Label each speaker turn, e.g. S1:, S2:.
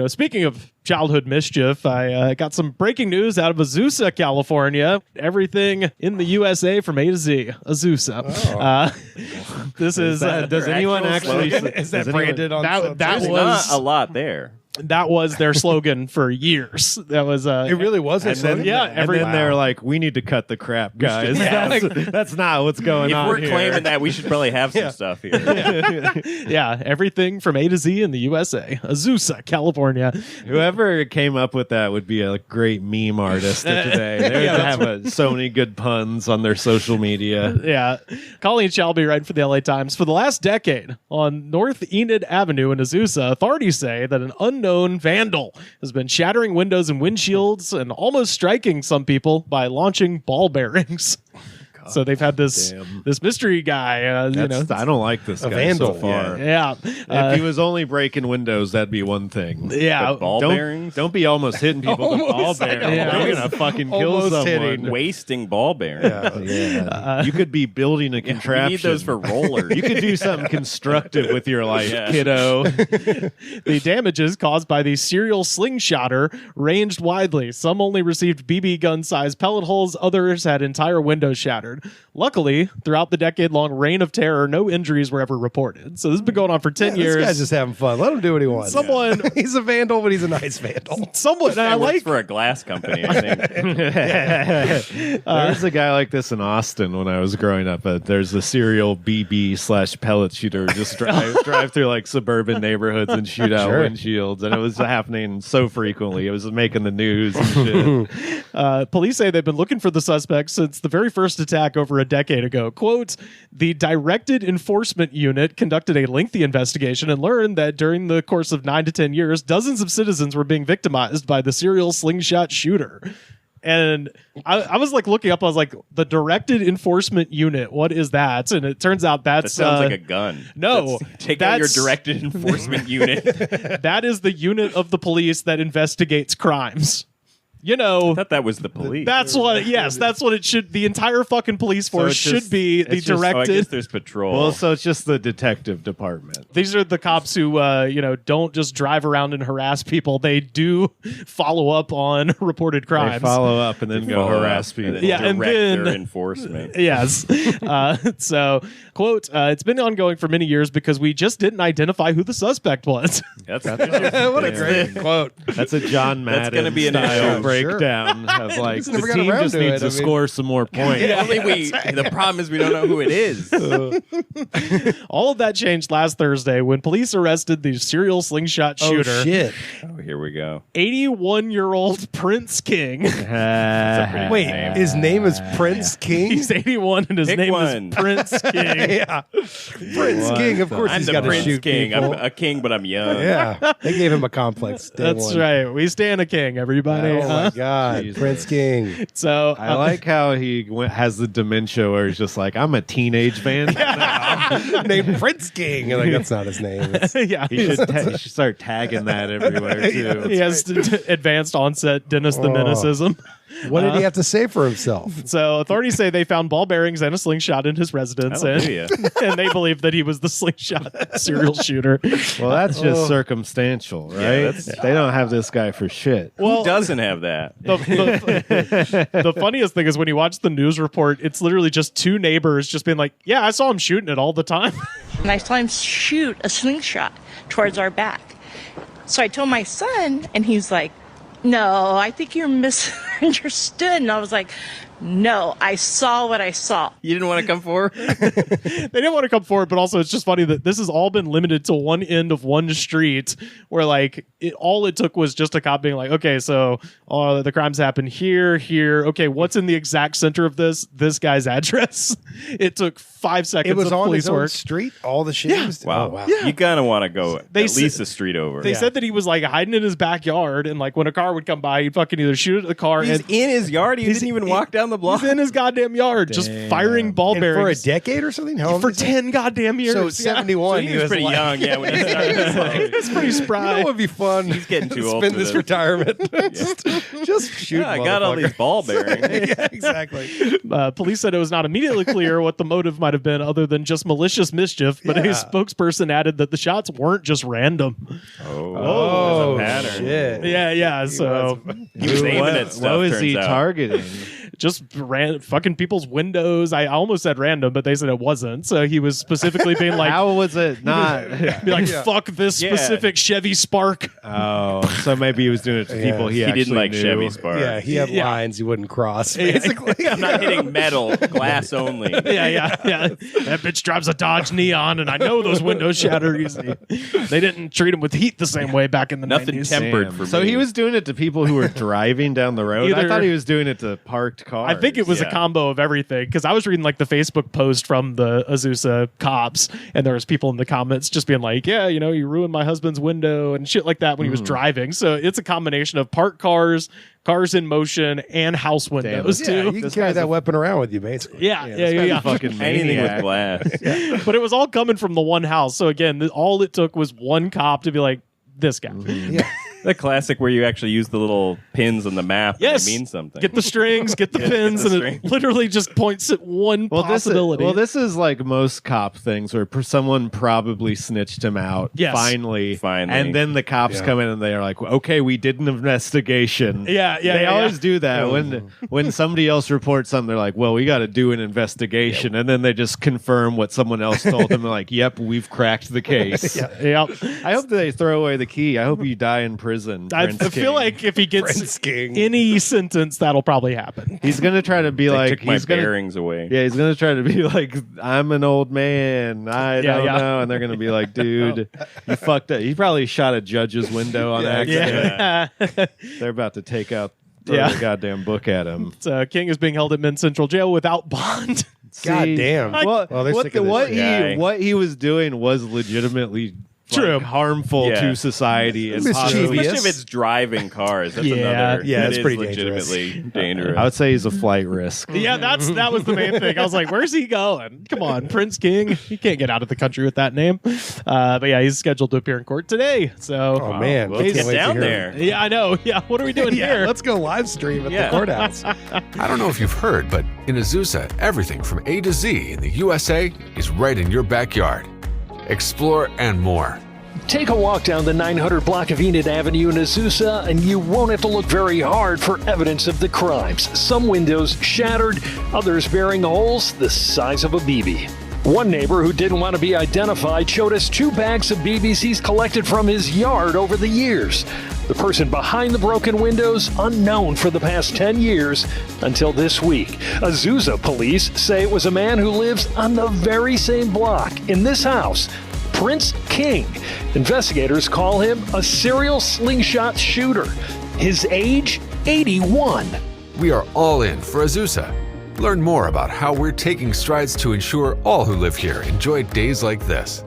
S1: speaking of childhood mischief, I got some breaking news out of Azusa, California. Everything in the USA from A to Z. Azusa. This is.
S2: Does anyone actually?
S3: Is that branded on?
S1: That
S4: There's
S1: was
S4: not a lot there.
S1: That was their slogan for years. That was
S3: It really was their slogan?
S1: Yeah,
S2: And then they're like, we need to cut the crap, guys. That's not what's going on
S4: If we're
S2: here.
S4: claiming that, we should probably have some stuff here.
S1: yeah, everything from A to Z in the USA. Azusa, California.
S2: Whoever came up with that would be a great meme artist of today. They have so many good puns on their social media.
S1: Yeah. Colleen Shalby writing for the LA Times. For the last decade, on North Enid Avenue in Azusa, authorities say that an unknown vandal has been shattering windows and windshields and almost striking some people by launching ball bearings. So they've had this mystery guy.
S2: I don't like this guy
S3: vandal.
S2: so far.
S1: Yeah.
S2: If he was only breaking windows, that'd be one thing.
S1: Yeah.
S4: But ball bearings?
S2: Don't be almost hitting people with ball bearings.
S1: Yeah.
S2: You're gonna fucking kill
S3: Almost
S2: someone.
S3: hitting.
S4: Wasting ball bearings.
S2: Yeah. You could be building a contraption.
S4: We need those for rollers.
S2: You could do something constructive with your life, kiddo.
S1: The damages caused by the serial slingshotter ranged widely. Some only received BB gun-sized pellet holes. Others had entire windows shattered. Luckily, throughout the decade-long reign of terror, no injuries were ever reported. So this has been going on for 10 years.
S3: This guy's just having fun. Let him do what he wants. He's a vandal, but he's a nice vandal.
S1: And I
S4: works
S1: like
S4: for a glass company, I think.
S2: There was a guy like this in Austin when I was growing up. There's a serial BB/pellet shooter who just drive through like suburban neighborhoods and shoot out windshields, and it was happening so frequently. It was making the news and shit.
S1: Police say they've been looking for the suspect since the very first attack over a decade ago. Quote, the Directed Enforcement Unit conducted a lengthy investigation and learned that during the course of 9 to 10 years, dozens of citizens were being victimized by the serial slingshot shooter. And I was like looking up, I was like, the Directed Enforcement Unit, what is that? And it turns out that
S4: sounds like a gun.
S1: No.
S4: Take out your Directed Enforcement Unit.
S1: That is the unit of the police that investigates crimes. I
S4: thought that was the police.
S1: That's what it should. The entire fucking police force should be the Directed.
S4: I guess there's patrol.
S2: Well, so it's just the detective department.
S1: These are the cops who, don't just drive around and harass people. They do follow up on reported crimes.
S2: They follow up and then go harass people.
S1: And then
S4: their enforcement.
S1: Yes. So, quote, it's been ongoing for many years because we just didn't identify who the suspect was.
S4: That's
S3: what a great quote.
S2: That's a John Madden
S4: That's gonna be an
S2: style
S4: issue.
S2: breakdown of like the
S3: never got
S2: team
S3: around
S2: just
S3: to
S2: needs
S3: it.
S2: to score some more points.
S4: The problem is we don't know who it is.
S1: All of that changed last Thursday when police arrested the serial slingshot shooter.
S3: Oh, shit.
S4: Oh, here we go.
S1: 81-year-old Prince King.
S3: Wait, his name is Prince King?
S1: He's 81 and his
S4: Pick
S1: name
S4: one.
S1: is Prince King.
S3: Yeah. Prince King, of course
S4: I'm
S3: he's
S4: the
S3: got to
S4: Prince
S3: shoot
S4: King.
S3: people.
S4: I'm a king, but I'm young.
S3: Yeah. They gave him a complex. Day
S1: That's
S3: one.
S1: right. We stand a king, everybody.
S3: Oh, my God.
S2: Jesus.
S3: Prince King.
S1: So
S2: I like how he has the dementia where he's just like, I'm a teenage fan.
S3: Named Prince King. Like, that's not his name. It's-
S1: yeah,
S2: He should start tagging that everywhere too.
S1: he has advanced onset Dennis the Menaceism.
S3: What did he have to say for himself?
S1: So authorities say they found ball bearings and a slingshot in his residence, and they believe that he was the slingshot serial shooter.
S2: Well, that's just circumstantial, right? They don't have this guy for shit.
S4: Who doesn't have that?
S1: The funniest thing is when you watch the news report, it's literally just two neighbors just being like, yeah, I saw him shooting it all the time.
S5: And I saw him shoot a slingshot towards our back. So I told my son, and he's like, no, I think you're misunderstood. And I was like, no, I saw what I saw.
S4: You didn't want to come forward?
S1: They didn't want to come forward, but also it's just funny that this has all been limited to one end of one street where like all it took was just a cop being like, okay, so the crimes happened here. Okay, what's in the exact center of this guy's address? It took 5 seconds
S3: It was
S1: of
S3: on
S1: police
S3: his own
S1: work.
S3: street? All the shit?
S1: Yeah.
S4: Wow.
S3: Oh, wow.
S4: You kind of want to go
S1: They
S4: at
S1: said-
S4: least a street over.
S1: They said that he was like hiding in his backyard, and like when a car would come by, he'd fucking either shoot at the car
S4: He's
S1: and
S4: in his yard. He didn't even walk down down the block.
S1: He's in his goddamn yard, just firing ball
S3: And for a
S1: bearings
S3: decade or something? How long
S1: for
S3: is it?
S1: 10 goddamn years.
S3: So
S1: Yeah.
S3: 71.
S4: He was pretty
S3: like,
S4: young, yeah, when he started.
S1: It's pretty
S3: You
S1: spry.
S3: know what would be fun?
S4: He's getting too old
S3: Spend
S4: for
S3: this
S4: this.
S3: retirement. just shoot.
S4: I got all these ball bearings.
S3: Yeah, exactly.
S1: Police said it was not immediately clear what the motive might have been other than just malicious mischief, but a
S3: Yeah.
S1: spokesperson added that the shots weren't just random.
S3: Oh,
S4: there's a pattern.
S3: shit.
S1: Yeah. So
S4: He was aiming at stuff.
S2: What was
S4: turns
S2: he
S4: out.
S2: targeting?
S1: just ran fucking people's windows. I almost said random, but they said it wasn't. So he was specifically being like,
S2: How was it not?
S1: be like, fuck this
S4: Yeah.
S1: specific Chevy Spark.
S2: Oh, so maybe he was doing it to people he
S4: He
S2: actually
S4: didn't like
S2: knew.
S4: Chevy Spark.
S3: Yeah, he had
S1: Yeah.
S3: lines he wouldn't cross, basically.
S4: I'm not hitting metal, glass only.
S1: Yeah. That bitch drives a Dodge Neon, and I know those windows shatter easy. They didn't treat him with heat the same way back in the
S4: Nothing
S1: 90s.
S4: tempered
S2: Damn.
S4: for
S2: So
S4: me.
S2: he was doing it to people who were driving down the road. I
S1: Either-
S2: thought he was doing it to parked cars.
S1: I think it was a
S4: Yeah.
S1: combo of everything, because I was reading like the Facebook post from the Azusa cops, and there was people in the comments just being like, yeah, you know, you ruined my husband's window and shit like that when he was driving. So it's a combination of parked cars, cars in motion, and house windows
S3: Yeah,
S1: too.
S3: you can
S2: This
S3: carry
S2: guy's
S3: that
S2: a-
S3: weapon around with you, basically.
S1: Yeah.
S2: fucking
S4: anything
S2: maniac.
S4: with glass.
S1: But it was all coming from the one house. So again, all it took was one cop to be like, this guy.
S3: Yeah.
S4: The classic where you actually use the little pins on the map
S1: Yes.
S4: and they mean something.
S1: Get the strings, get the pins,
S4: the
S1: and
S4: strings.
S1: it literally just points at one possibility.
S2: This is like most cop things where someone probably snitched him out.
S1: Yes.
S2: Finally.
S4: Finally.
S2: And then the cops come in and they are like, okay, we did an investigation.
S1: Yeah,
S2: They
S1: yeah,
S2: always
S1: yeah.
S2: do that. When somebody else reports something, they're like, well, we got to do an investigation. And then they just confirm what someone else told them. They're like, yep, we've cracked the case.
S1: Yep.
S2: I hope they throw away the key. I hope you die in prison.
S1: I
S2: Prince
S1: feel
S2: King.
S1: like if he gets
S3: Prince King.
S1: any sentence, that'll probably happen.
S2: he's going to try to be
S4: They
S2: like,
S4: took my
S2: he's going to.
S4: bearings away.
S2: Yeah, he's gonna try to be like, I'm an old man. I don't know, and they're gonna be like, dude, you fucked up. He probably shot a judge's window on accident.
S1: Yeah.
S2: They're about to throw
S1: Yeah.
S2: the goddamn book at him.
S1: So King is being held at Men's Central Jail without bond.
S3: God
S2: See,
S3: damn.
S2: Well,
S3: Well, they're sick of this
S4: guy.
S2: what he was doing was legitimately
S1: True.
S2: harmful
S4: Yeah.
S2: to society and
S3: Mischievous.
S2: possibly-
S4: Especially if it's driving cars. That's
S1: Yeah.
S4: another.
S3: Yeah,
S4: that
S3: it's
S4: is
S3: pretty dangerous.
S4: legitimately dangerous.
S2: I would say he's a flight risk.
S1: Yeah, that was the main thing. I was like, where's he going? Come on, Prince King. He can't get out of the country with that name. But yeah, he's scheduled to appear in court today. So
S3: Oh, man.
S4: Well,
S3: Can't
S4: get
S3: wait to
S4: down
S3: hear
S4: there.
S3: it.
S1: yeah, I know. Yeah, what are we doing
S3: Yeah,
S1: here?
S3: let's go live stream at
S4: Yeah.
S3: the courthouse.
S6: I don't know if you've heard, but in Azusa, everything from A to Z in the USA is right in your backyard. Explore and more.
S7: Take a walk down the 900 block of Enid Avenue in Azusa, and you won't have to look very hard for evidence of the crimes. Some windows shattered, others bearing holes the size of a BB. One neighbor who didn't want to be identified showed us 2 bags of BBs he's collected from his yard over the years. The person behind the broken windows, unknown for the past 10 years until this week. Azusa police say it was a man who lives on the very same block in this house, Prince King. Investigators call him a serial slingshot shooter. His age, 81.
S6: We are all in for Azusa. Learn more about how we're taking strides to ensure all who live here enjoy days like this.